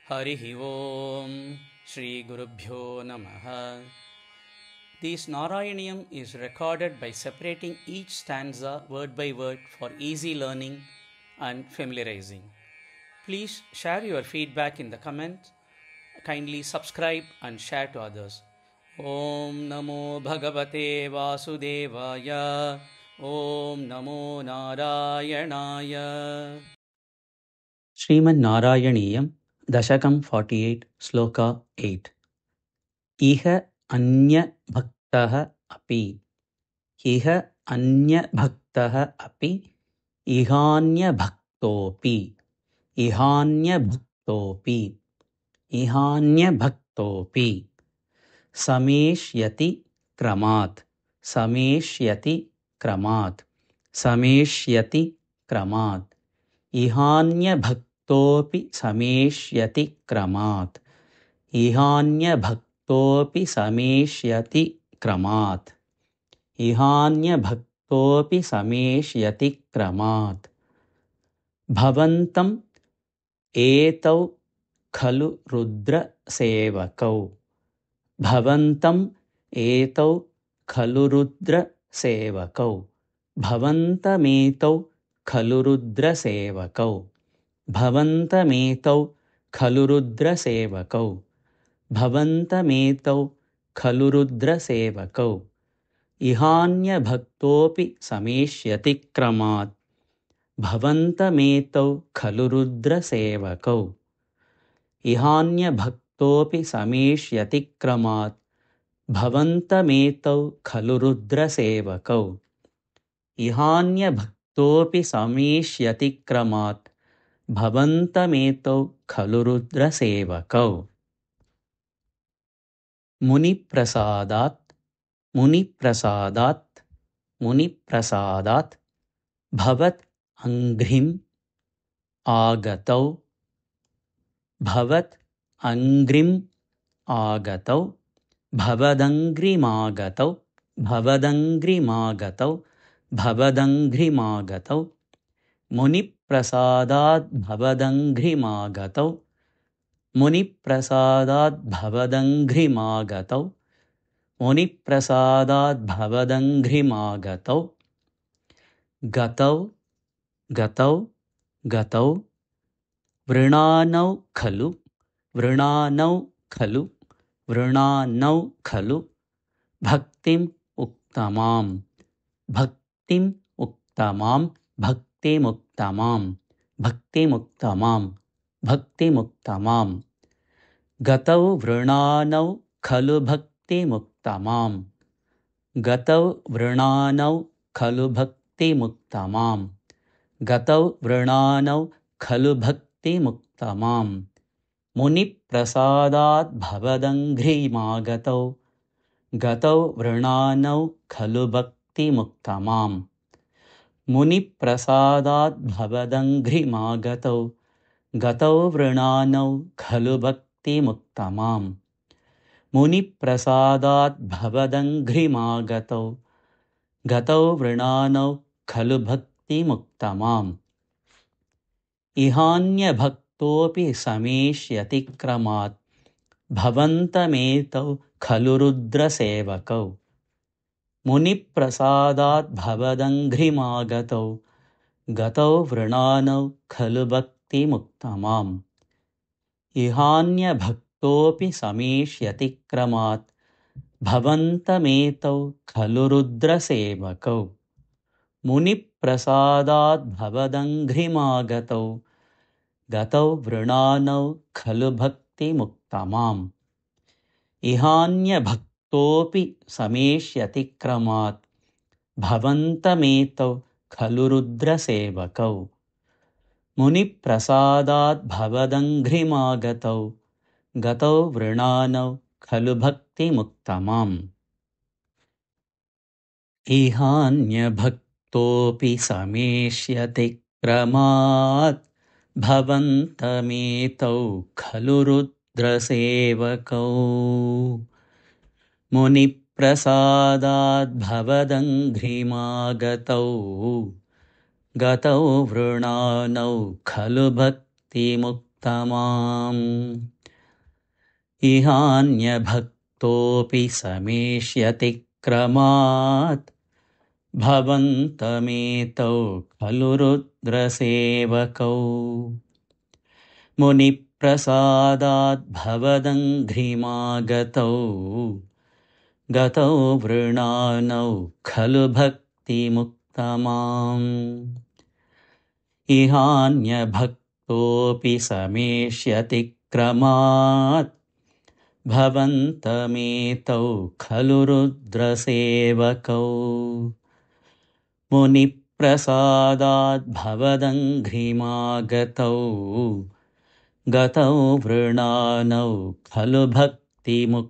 Harihi Om Shri Gurubhyo Namaha. This Narayaniyam is recorded by separating each stanza word by word for easy learning and familiarizing. Please share your feedback in the comments. Kindly subscribe and share to others. Om Namo Bhagavate Vasudevaya. Om Namo Narayanaya. Srimad Narayaniyam Dashakam 48 Sloka 8. Iha anya bhaktaha api. Iha anya bhaktaha api. Ihanya bhaktopi. Ihanya bhaktopi. Ihanya bhaktopi. Sameshyati kramat. Sameshyati kramat. Sameshyati kramat. Ihanya bhaktopi sameshyati kramat. Ihanya bhaktopi sameshyati kramat. Ihanya bhaktopi sameshyati kramat. Bhavantam etau khalu rudra sevakau. Bhavantam etau khalu rudra sevakau. Bhavantametau khalu rudra sevakau. Bhavantametau khalu rudra sevakau. Bhavantametau khalu rudra sevakau. Ihanya bhaktopi sameshyati kramat. Bhavantametau khalu rudra sevakau. Ihanya bhaktopi sameshyati kramat. Bhavantametau khalu rudra sevakau. Ihanya bhaktopi sameshyati kramat. Bhavantametau khalu rudra sevakau. Muni prasadat. Muni prasadat. Muni prasadat. Bhavat anghrim agatau. Bhavat angrim agatau. Bhavadangrimagatau. Bhavadangrimagatau. Bhavadangrimagatau. Muni prasadat bhavadangrimagatau. Muni prasadat bhavadangrimagatau. Muni prasadat bhavadangrimagatau. Gatau, gatau, gatau. Vrinanau khalu. Vrinanau khalu. Vrinanau khalu. Bhaktim uktamam. Bhaktim uktamam. Bhaktim uktamam. Bhaktim uktamam. Bhaktim uktamam. Gatau vrinanau khalu bhaktim uktamam. Gatau vrinanau khalu bhaktim uktamam. Gatau vrinanau khalu bhaktim uktamam. Muni prasadat bhavadangrimagatau. Gatau vrinanau khalu bhaktim uktamam. Muni prasadat bhavadangrimagatau. Gatau vrinanau khalu bhaktim uktamam. Muni prasadat bhavadangrimagatau. Gatau vrinanau khalu bhaktim uktamam. Ihanya bhaktopi sameshyati kramat. Bhavantametau khalu rudra sevakau. Muni prasadat bhavadangrimagatau. Gatau vrinanau khalu bhaktim uktamam. Ihanya bhaktopi sameshyati kramat. Bhavantametau khalu rudra sevakau. Muni prasadat bhavadangrimagatau. Gatau vrinanau khalu bhaktim uktamam. Ihanya bhaktopi sameshyati kramat. Bhavantametau khalu rudra sevakau. Muni prasadat bhavadangrimagatau. Gatau vrinanau khalu bhaktim uktamam. Ihanya bhaktopi sameshyati kramat. Bhavantametau khalu rudra sevakau. Muni prasadat bhavadangrimagatau. Gatau vrinanau khalu bhaktim इहान्यभक्तोऽपि समेष्यति क्रमात् भवन्तमेतौ खलु रुद्रसेवकौ मुनिप्रसादाद् भवदङ्घ्रिमागतौ गतौ वृणानौ खलु भक्तिमुक्तमाम् इहान्यभक्तोऽपि समेष्यति क्रमात् भवन्तमेतौ खलु रुद्रसेवकौ मुनिप्रसादाद् भवदङ्घ्रिमागतौ गतौ वृणानौ खलु भक्तिमुक्तमाम्